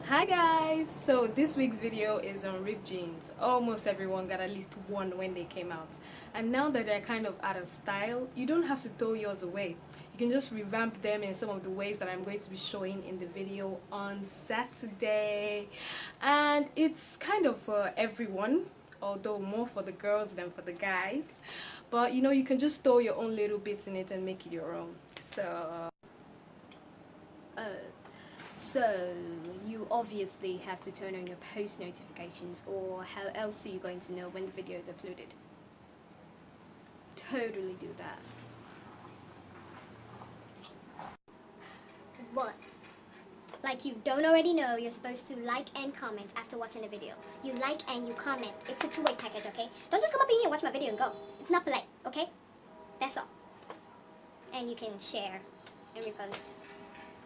Hi guys! So this week's video is on ripped jeans. Almost everyone got at least one when they came out. And now that they're kind of out of style, you don't have to throw yours away. You can just revamp them in some of the ways that I'm going to be showing in the video on Saturday. And it's kind of for everyone, although more for the girls than for the guys. But you know, you can just throw your own little bits in it and make it your own. So you obviously have to turn on your post notifications, or how else are you going to know when the video is uploaded? Totally do that. What? Like you don't already know you're supposed to like and comment after watching a video. You like and you comment. It's a two-way package, okay? Don't just come up in here and watch my video and go. It's not polite, okay? That's all. And you can share and repost.